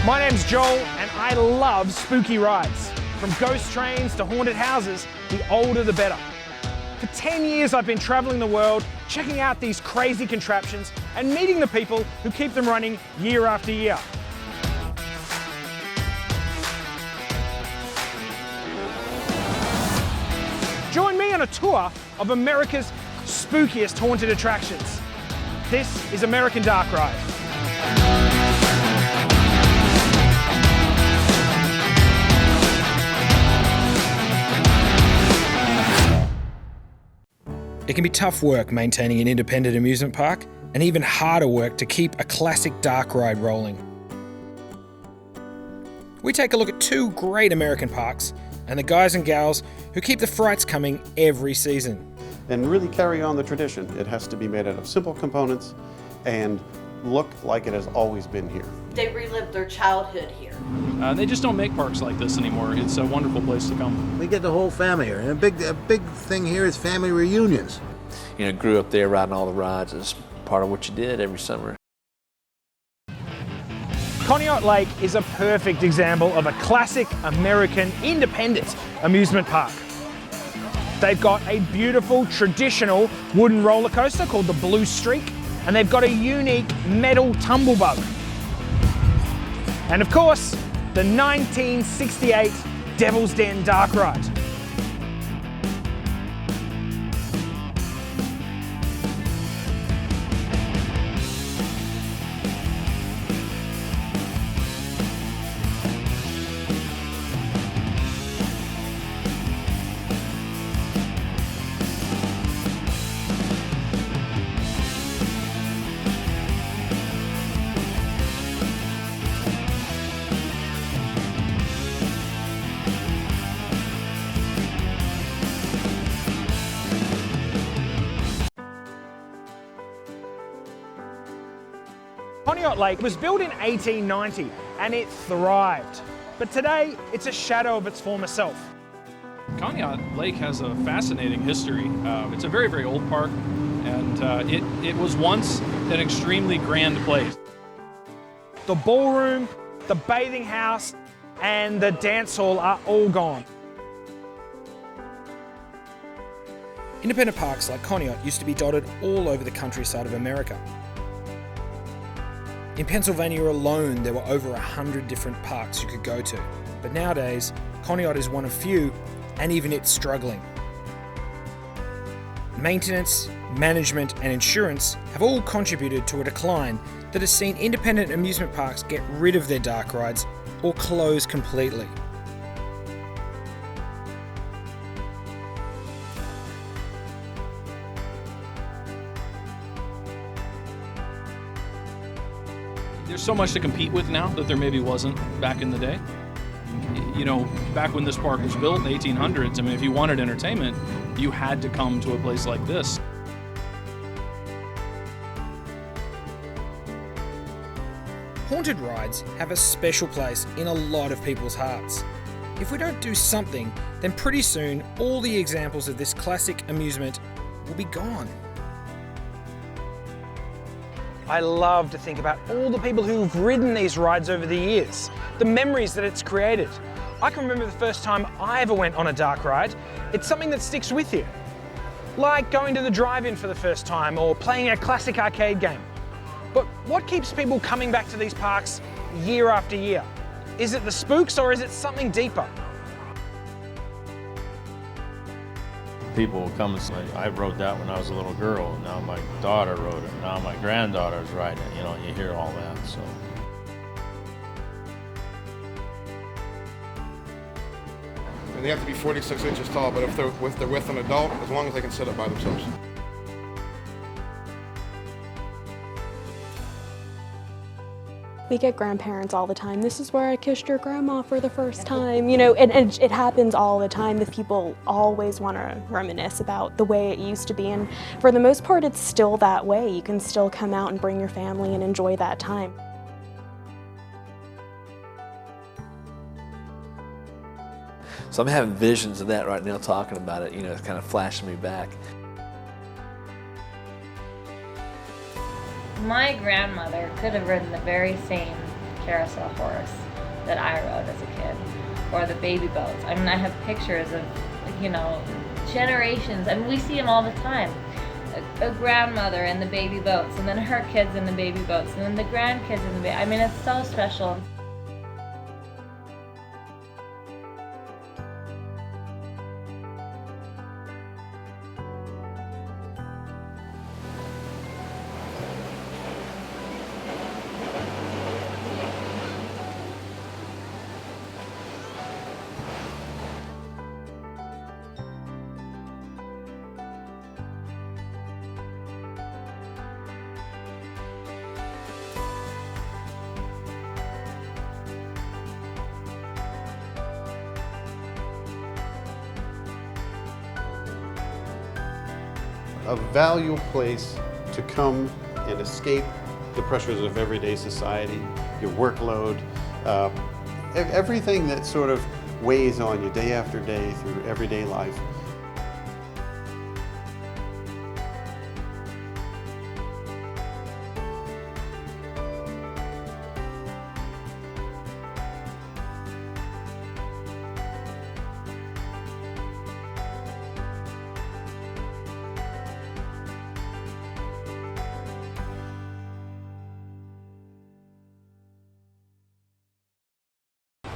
My name's Joel and I love spooky rides. From ghost trains to haunted houses, the older the better. For 10 years I've been traveling the world, checking out these crazy contraptions and meeting the people who keep them running year after year. Join me on a tour of America's spookiest haunted attractions. This is American Dark Ride. It can be tough work maintaining an independent amusement park, and even harder work to keep a classic dark ride rolling. We take a look at two great American parks and the guys and gals who keep the frights coming every season. And really carry on the tradition. It has to be made out of simple components and look like it has always been here. They relived their childhood here. They just don't make parks like this anymore. It's a wonderful place to come. We get the whole family here, and a big thing here is family reunions. You know, grew up there riding all the rides. It's part of what you did every summer. Conneaut Lake is a perfect example of a classic American independent amusement park. They've got a beautiful traditional wooden roller coaster called the Blue Streak, and they've got a unique metal tumblebug. And of course, the 1968 Devil's Den Dark Ride. Conneaut Lake was built in 1890 and it thrived. But today, it's a shadow of its former self. Conneaut Lake has a fascinating history. It's a very, very old park, and it was once an extremely grand place. The ballroom, the bathing house, and the dance hall are all gone. Independent parks like Conneaut used to be dotted all over the countryside of America. In Pennsylvania alone, there were over 100 different parks you could go to. But nowadays, Conneaut is one of few, and even it's struggling. Maintenance, management, and insurance have all contributed to a decline that has seen independent amusement parks get rid of their dark rides or close completely. There's so much to compete with now that there maybe wasn't back in the day. You know, back when this park was built in the 1800s, I mean, if you wanted entertainment, you had to come to a place like this. Haunted rides have a special place in a lot of people's hearts. If we don't do something, then pretty soon all the examples of this classic amusement will be gone. I love to think about all the people who've ridden these rides over the years, the memories that it's created. I can remember the first time I ever went on a dark ride. It's something that sticks with you. Like going to the drive-in for the first time or playing a classic arcade game. But what keeps people coming back to these parks year after year? Is it the spooks or is it something deeper? People will come and say, I rode that when I was a little girl, now my daughter rode it, now my granddaughter's riding it, you know, you hear all that, so. And they have to be 46 inches tall, but if they're with an adult, as long as they can sit up by themselves. We get grandparents all the time. This is where I kissed your grandma for the first time, you know, and it happens all the time. The people always want to reminisce about the way it used to be, and for the most part, it's still that way. You can still come out and bring your family and enjoy that time. So I'm having visions of that right now talking about it, you know, it's kind of flashing me back. My grandmother could have ridden the very same carousel horse that I rode as a kid, or the baby boats. I mean, I have pictures of, you know, generations. I mean, we see them all the time. A grandmother in the baby boats, and then her kids in the baby boats, and then the grandkids in the baby. I mean, it's so special. A valuable place to come and escape the pressures of everyday society, your workload, everything that sort of weighs on you day after day through everyday life.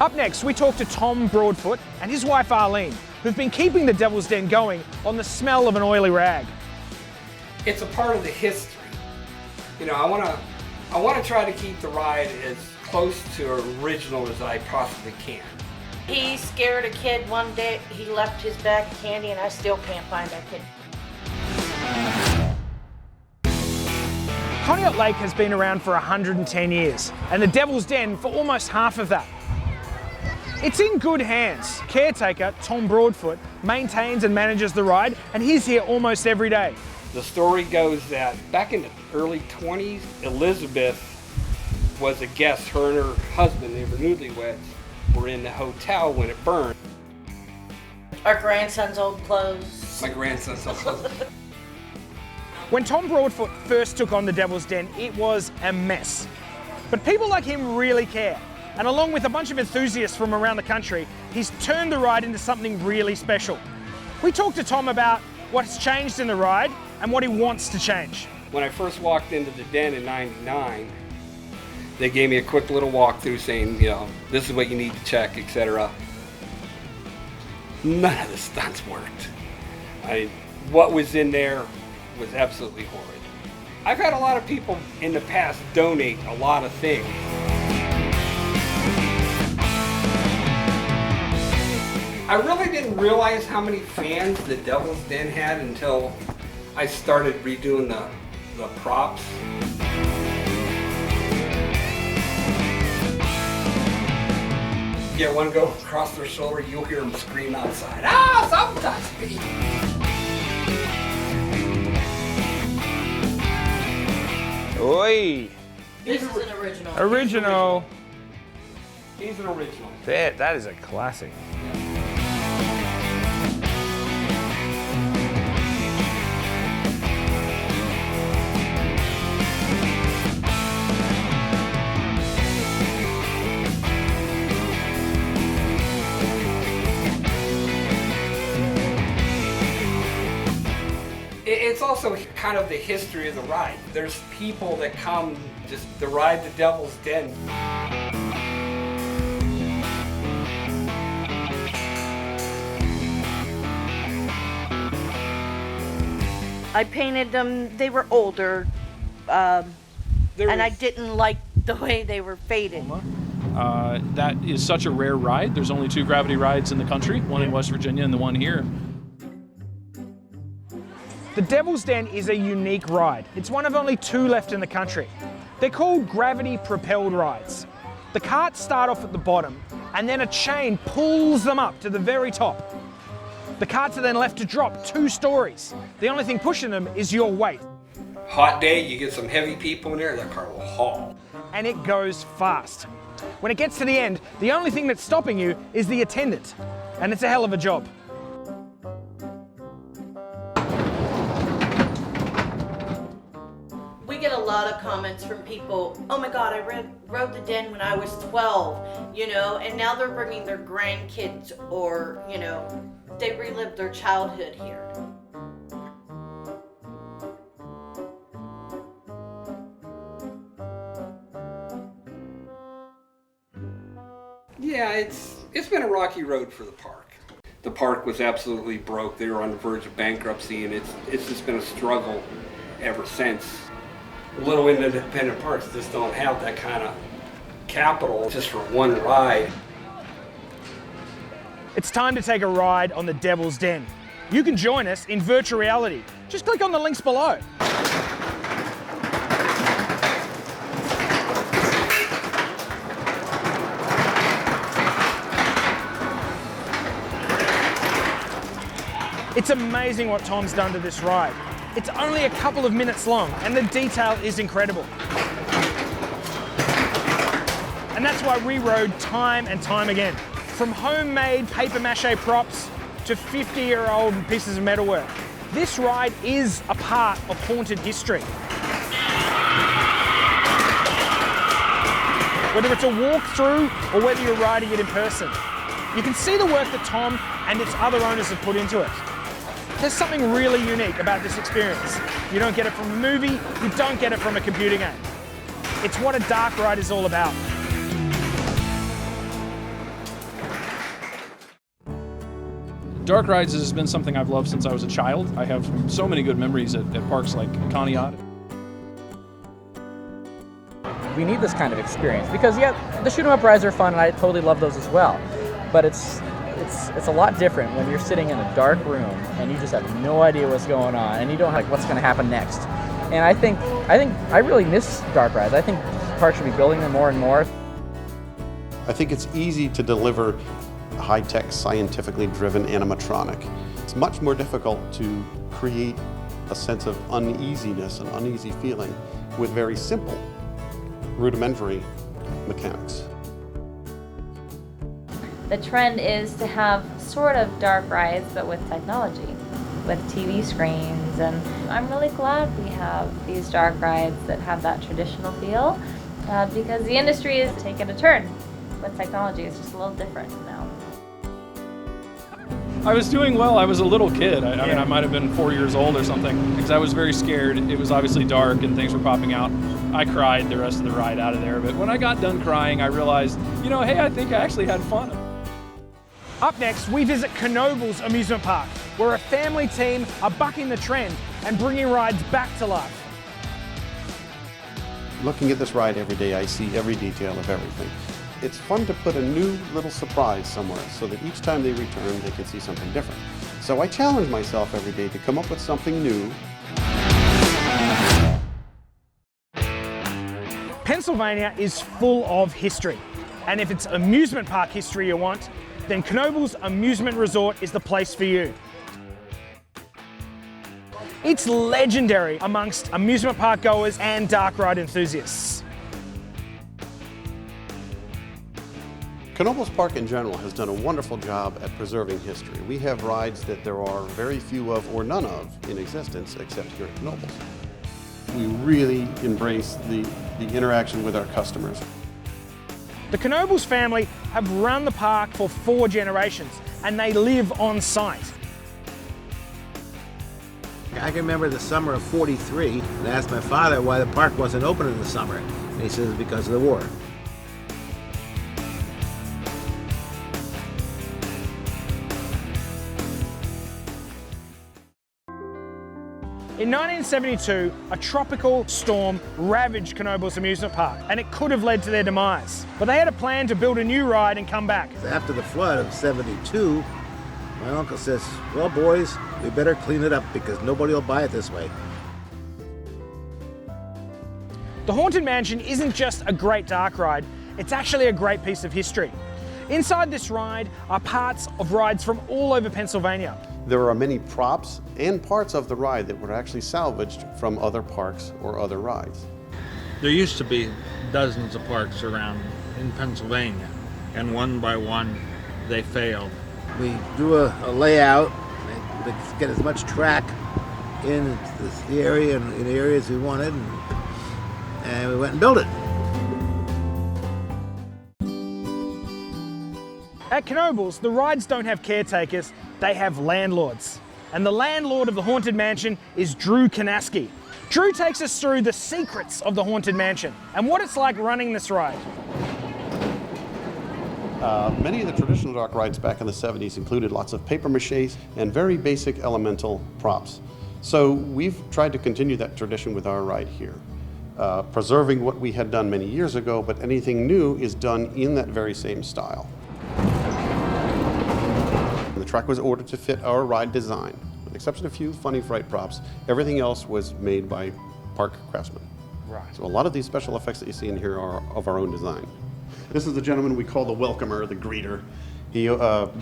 Up next, we talk to Tom Broadfoot and his wife Arlene, who've been keeping the Devil's Den going on the smell of an oily rag. It's a part of the history. You know, I want to try to keep the ride as close to original as I possibly can. He scared a kid one day. He left his bag of candy, and I still can't find that kid. Conneaut Lake has been around for 110 years, and the Devil's Den for almost half of that. It's in good hands. Caretaker Tom Broadfoot maintains and manages the ride, and he's here almost every day. The story goes that back in the early 20s, Elizabeth was a guest. Her and her husband, they were newlyweds, were in the hotel when it burned. Our grandson's old clothes. My grandson's old clothes. When Tom Broadfoot first took on the Devil's Den, it was a mess. But people like him really care. And along with a bunch of enthusiasts from around the country, he's turned the ride into something really special. We talked to Tom about what's changed in the ride and what he wants to change. When I first walked into the den in '99, they gave me a quick little walkthrough saying, you know, this is what you need to check, etc. None of the stunts worked. What was in there was absolutely horrid. I've had a lot of people in the past donate a lot of things. I really didn't realize how many fans the Devil's Den had until I started redoing the props. Get one go across their shoulder, you'll hear them scream outside, "Ah, something touched me!" Oi! This is an original. Original. He's an original. That is a classic. It's also kind of the history of the ride. There's people that come just to ride the Devil's Den. I painted them. They were older, and I didn't like the way they were faded. That is such a rare ride. There's only 2 gravity rides in the country, one in West Virginia and the one here. The Devil's Den is a unique ride. It's one of only 2 left in the country. They're called gravity-propelled rides. The carts start off at the bottom, and then a chain pulls them up to the very top. The carts are then left to drop 2 stories. The only thing pushing them is your weight. Hot day, you get some heavy people in there, that car will haul. And it goes fast. When it gets to the end, the only thing that's stopping you is the attendant. And it's a hell of a job. We get a lot of comments from people, oh my God, I rode the Den when I was 12, you know, and now they're bringing their grandkids or, you know, they relived their childhood here. Yeah, it's been a rocky road for the park. The park was absolutely broke. They were on the verge of bankruptcy, and it's just been a struggle ever since. Little independent parks just don't have that kind of capital just for one ride. It's time to take a ride on the Devil's Den. You can join us in virtual reality. Just click on the links below. It's amazing what Tom's done to this ride. It's only a couple of minutes long and the detail is incredible. And that's why we rode time and time again. From homemade paper mache props to 50-year-old pieces of metalwork. This ride is a part of haunted history. Whether it's a walkthrough or whether you're riding it in person. You can see the work that Tom and its other owners have put into it. There's something really unique about this experience. You don't get it from a movie, you don't get it from a computer game. It's what a dark ride is all about. Dark rides has been something I've loved since I was a child. I have so many good memories at parks like Conneaut. We need this kind of experience because, yeah, the shoot 'em up rides are fun and I totally love those as well. But it's a lot different when you're sitting in a dark room and you just have no idea what's going on and you don't know like what's going to happen next. And I think I really miss dark rides. I think parks should be building them more and more. I think it's easy to deliver a high-tech, scientifically driven animatronic. It's much more difficult to create a sense of uneasiness, an uneasy feeling with very simple, rudimentary mechanics. The trend is to have sort of dark rides, but with technology, with TV screens, and I'm really glad we have these dark rides that have that traditional feel, because the industry is taking a turn with technology. It's just a little different now. I was doing well. I was a little kid. I mean, I might have been 4 years old or something, because I was very scared. It was obviously dark and things were popping out. I cried the rest of the ride out of there, but when I got done crying, I realized, you know, hey, I think I actually had fun. Up next, we visit Knoebels Amusement Park, where a family team are bucking the trend and bringing rides back to life. Looking at this ride every day, I see every detail of everything. It's fun to put a new little surprise somewhere so that each time they return, they can see something different. So I challenge myself every day to come up with something new. Pennsylvania is full of history. And if it's amusement park history you want, then Knoebels Amusement Resort is the place for you. It's legendary amongst amusement park goers and dark ride enthusiasts. Knoebels Park in general has done a wonderful job at preserving history. We have rides that there are very few of or none of in existence except here at Knoebels. We really embrace the interaction with our customers. The Knoebels family have run the park for 4 generations and they live on site. I can remember the summer of '43 and I asked my father why the park wasn't open in the summer. And he says because of the war. In 1972, a tropical storm ravaged Knoebels Amusement Park and it could have led to their demise. But they had a plan to build a new ride and come back. After the flood of '72, my uncle says, well boys, we better clean it up because nobody will buy it this way. The Haunted Mansion isn't just a great dark ride, it's actually a great piece of history. Inside this ride are parts of rides from all over Pennsylvania. There are many props and parts of the ride that were actually salvaged from other parks or other rides. There used to be dozens of parks around in Pennsylvania, and one by one they failed. We drew a layout to get as much track in the area and in areas we wanted, and and we went and built it. At Knoebels, the rides don't have caretakers, they have landlords. And the landlord of the Haunted Mansion is Drew Kanaski. Drew takes us through the secrets of the Haunted Mansion and what it's like running this ride. Many of the traditional dark rides back in the 70s included lots of paper mache and very basic elemental props. So we've tried to continue that tradition with our ride here, preserving what we had done many years ago, but anything new is done in that very same style. The track was ordered to fit our ride design. With the exception of a few funny fright props, everything else was made by park craftsmen. Right. So a lot of these special effects that you see in here are of our own design. This is the gentleman we call the welcomer, the greeter. He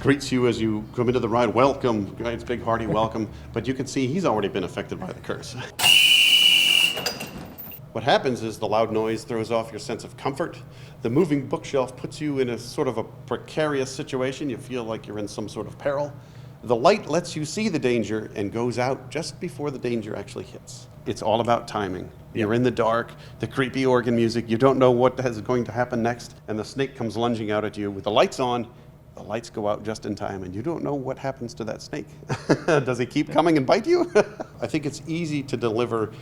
greets you as you come into the ride. Welcome, it's big hearty welcome. But you can see he's already been affected by the curse. What happens is the loud noise throws off your sense of comfort. The moving bookshelf puts you in a sort of a precarious situation. You feel like you're in some sort of peril. The light lets you see the danger and goes out just before the danger actually hits. It's all about timing. You're in the dark, the creepy organ music, you don't know what is going to happen next, and the snake comes lunging out at you with the lights on. The lights go out just in time, and you don't know what happens to that snake. Does he keep coming and bite you? I think it's easy to deliver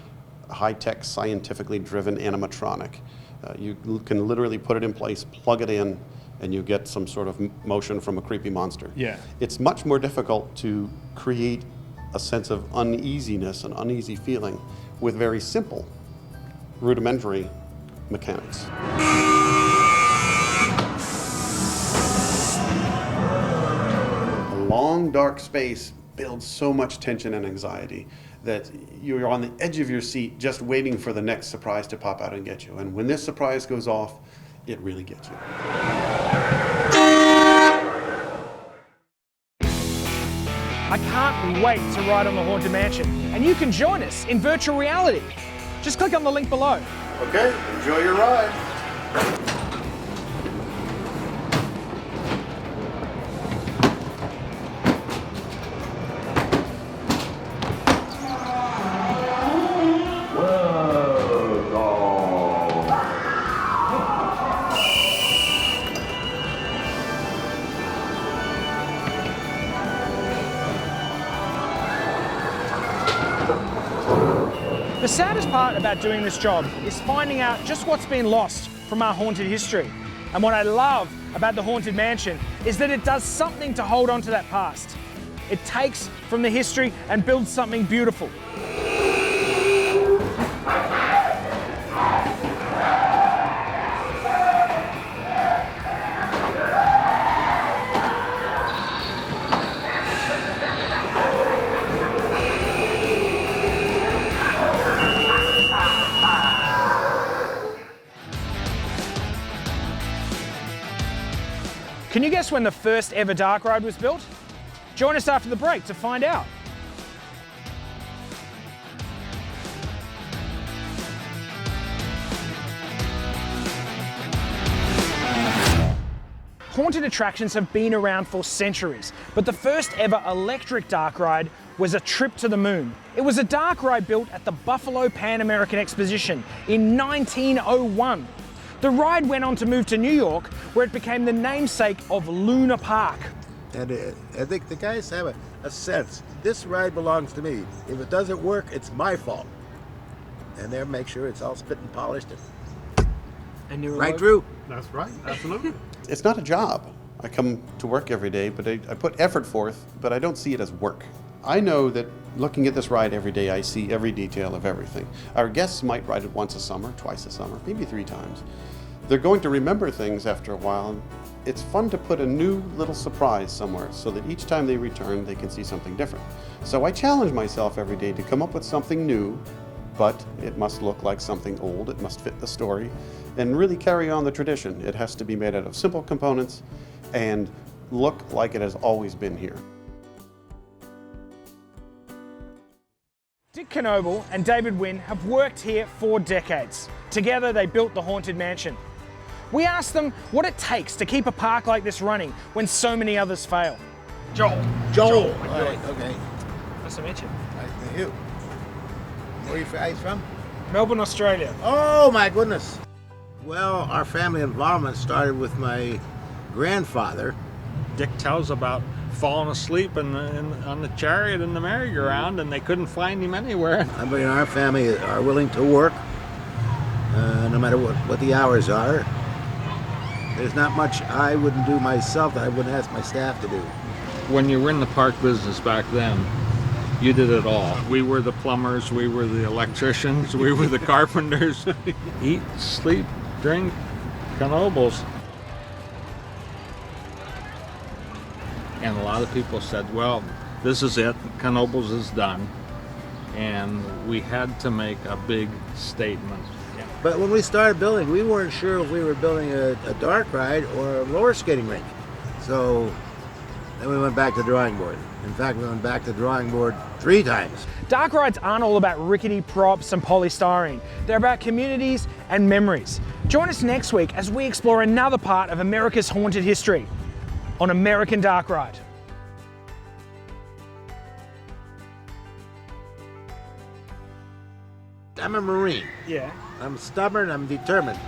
high-tech, scientifically driven animatronic. You can literally put it in place, plug it in, and you get some sort of motion from a creepy monster. Yeah. It's much more difficult to create a sense of uneasiness, an uneasy feeling, with very simple, rudimentary mechanics. A long, dark space builds so much tension and anxiety that you're on the edge of your seat just waiting for the next surprise to pop out and get you. And when this surprise goes off, it really gets you. I can't wait to ride on the Haunted Mansion, and you can join us in virtual reality. Just click on the link below. Okay, enjoy your ride. The saddest part about doing this job is finding out just what's been lost from our haunted history. And what I love about the Haunted Mansion is that it does something to hold on to that past. It takes from the history and builds something beautiful. Can you guess when the first ever dark ride was built? Join us after the break to find out. Haunted attractions have been around for centuries, but the first ever electric dark ride was a trip to the moon. It was a dark ride built at the Buffalo Pan American Exposition in 1901. The ride went on to move to New York, where it became the namesake of Luna Park. And I think the guys have a sense. This ride belongs to me. If it doesn't work, it's my fault. And they'll make sure it's all spit and polished. And you're right, Drew? That's right, absolutely. It's not a job. I come to work every day, but I put effort forth, but I don't see it as work. I know that looking at this ride every day, I see every detail of everything. Our guests might ride it once a summer, twice a summer, maybe 3 times. They're going to remember things after a while. It's fun to put a new little surprise somewhere so that each time they return, they can see something different. So I challenge myself every day to come up with something new, but it must look like something old. It must fit the story and really carry on the tradition. It has to be made out of simple components and look like it has always been here. Dick Knoebel and David Wynn have worked here for decades. Together they built the Haunted Mansion. We asked them what it takes to keep a park like this running when so many others fail. Joel. Right, okay. Nice to meet you. Nice to meet you. Where are you guys from? Melbourne, Australia. Oh my goodness. Well, our family involvement started with my grandfather. Dick tells about falling asleep on the chariot in the merry-go-round, and they couldn't find him anywhere. Everybody in our family are willing to work, no matter what the hours are. There's not much I wouldn't do myself that I wouldn't ask my staff to do. When you were in the park business back then, you did it all. We were the plumbers, we were the electricians, we were the carpenters. Eat, sleep, drink, Knoebels. And a lot of people said, well, this is it, Knoebels is done. And we had to make a big statement. But when we started building, we weren't sure if we were building a dark ride or a roller skating rink. So then we went back to the drawing board. In fact, we went back to the drawing board 3 times. Dark rides aren't all about rickety props and polystyrene. They're about communities and memories. Join us next week as we explore another part of America's haunted history on American Dark Ride. I'm a Marine. Yeah. I'm stubborn, I'm determined.